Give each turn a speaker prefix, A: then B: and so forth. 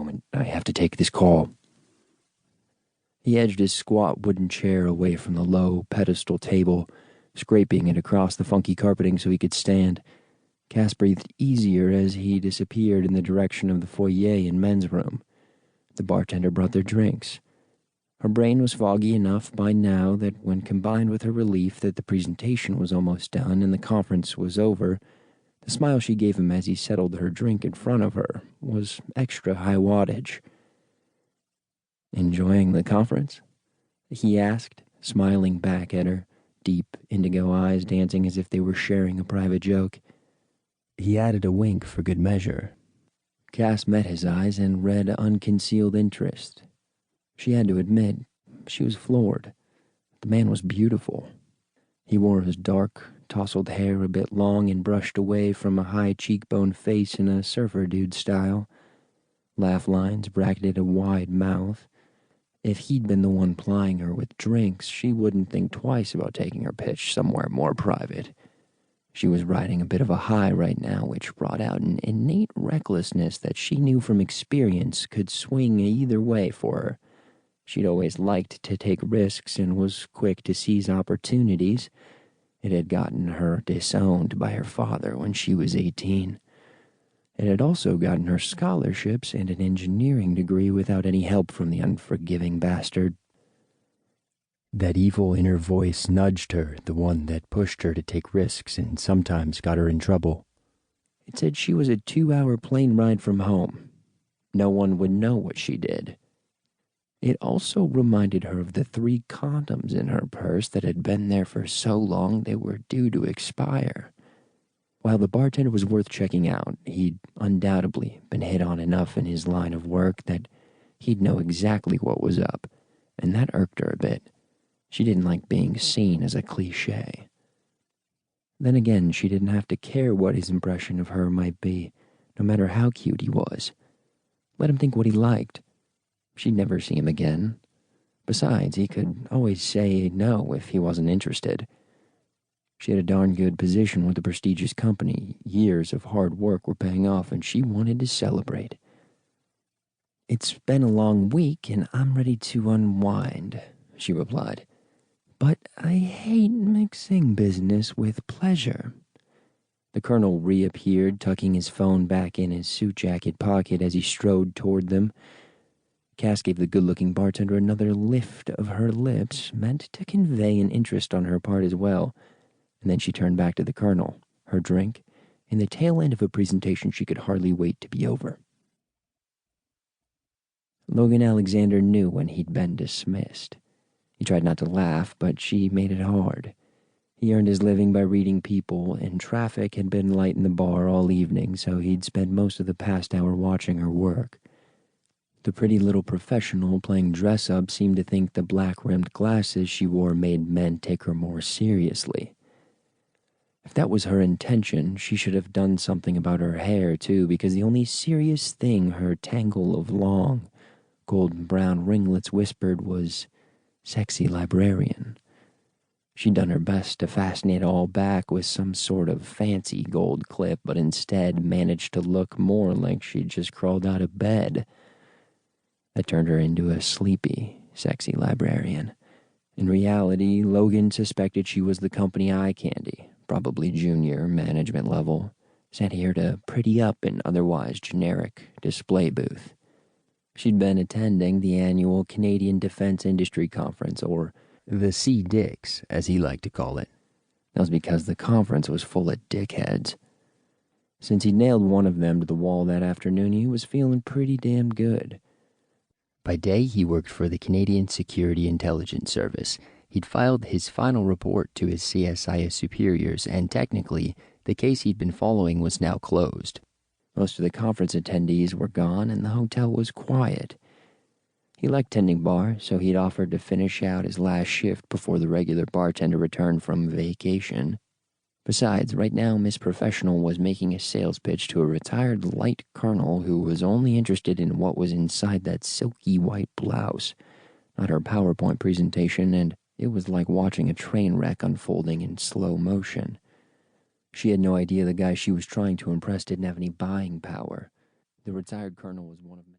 A: moment. I have to take this call." He edged his squat wooden chair away from the low pedestal table, scraping it across the funky carpeting so he could stand. Cass breathed easier as he disappeared in the direction of the foyer and men's room. The bartender brought their drinks. Her brain was foggy enough by now that when combined with her relief that the presentation was almost done and the conference was over, the smile she gave him as he settled her drink in front of her was extra high wattage. "Enjoying the conference?" he asked, smiling back at her, deep indigo eyes dancing as if they were sharing a private joke. He added a wink for good measure. Cass met his eyes and read unconcealed interest. She had to admit, she was floored. The man was beautiful. He wore his dark, tousled hair a bit long and brushed away from a high cheekbone face in a surfer dude style. Laugh lines bracketed a wide mouth. If he'd been the one plying her with drinks, she wouldn't think twice about taking her pitch somewhere more private. She was riding a bit of a high right now, which brought out an innate recklessness that she knew from experience could swing either way for her. She'd always liked to take risks and was quick to seize opportunities. It had gotten her disowned by her father when she was 18. It had also gotten her scholarships and an engineering degree without any help from the unforgiving bastard. That evil inner voice nudged her, the one that pushed her to take risks and sometimes got her in trouble. It said she was a 2-hour plane ride from home. No one would know what she did. It also reminded her of the 3 condoms in her purse that had been there for so long they were due to expire. While the bartender was worth checking out, he'd undoubtedly been hit on enough in his line of work that he'd know exactly what was up, and that irked her a bit. She didn't like being seen as a cliché. Then again, she didn't have to care what his impression of her might be, no matter how cute he was. Let him think what he liked. She'd never see him again. Besides, he could always say no if he wasn't interested. She had a darn good position with a prestigious company. Years of hard work were paying off, and she wanted to celebrate. "It's been a long week, and I'm ready to unwind," she replied. "But I hate mixing business with pleasure." The colonel reappeared, tucking his phone back in his suit jacket pocket as he strode toward them. Cass gave the good-looking bartender another lift of her lips, meant to convey an interest on her part as well, and then she turned back to the colonel, her drink, and the tail end of a presentation she could hardly wait to be over. Logan Alexander knew when he'd been dismissed. He tried not to laugh, but she made it hard. He earned his living by reading people, and traffic had been light in the bar all evening, so he'd spent most of the past hour watching her work. The pretty little professional playing dress-up seemed to think the black-rimmed glasses she wore made men take her more seriously. If that was her intention, she should have done something about her hair, too, because the only serious thing her tangle of long, golden-brown ringlets whispered was, "Sexy librarian." She'd done her best to fasten it all back with some sort of fancy gold clip, but instead managed to look more like she'd just crawled out of bed. That turned her into a sleepy, sexy librarian. In reality, Logan suspected she was the company eye candy, probably junior management level, sent here to pretty up an otherwise generic display booth. She'd been attending the annual Canadian Defense Industry Conference, or the C-Dicks, as he liked to call it. That was because the conference was full of dickheads. Since he'd nailed one of them to the wall that afternoon, he was feeling pretty damn good. By day, he worked for the Canadian Security Intelligence Service. He'd filed his final report to his CSIS superiors, and technically, the case he'd been following was now closed. Most of the conference attendees were gone, and the hotel was quiet. He liked tending bar, so he'd offered to finish out his last shift before the regular bartender returned from vacation. Besides, right now, Miss Professional was making a sales pitch to a retired light colonel who was only interested in what was inside that silky white blouse, not her PowerPoint presentation, and it was like watching a train wreck unfolding in slow motion. She had no idea the guy she was trying to impress didn't have any buying power. The retired colonel was one of many.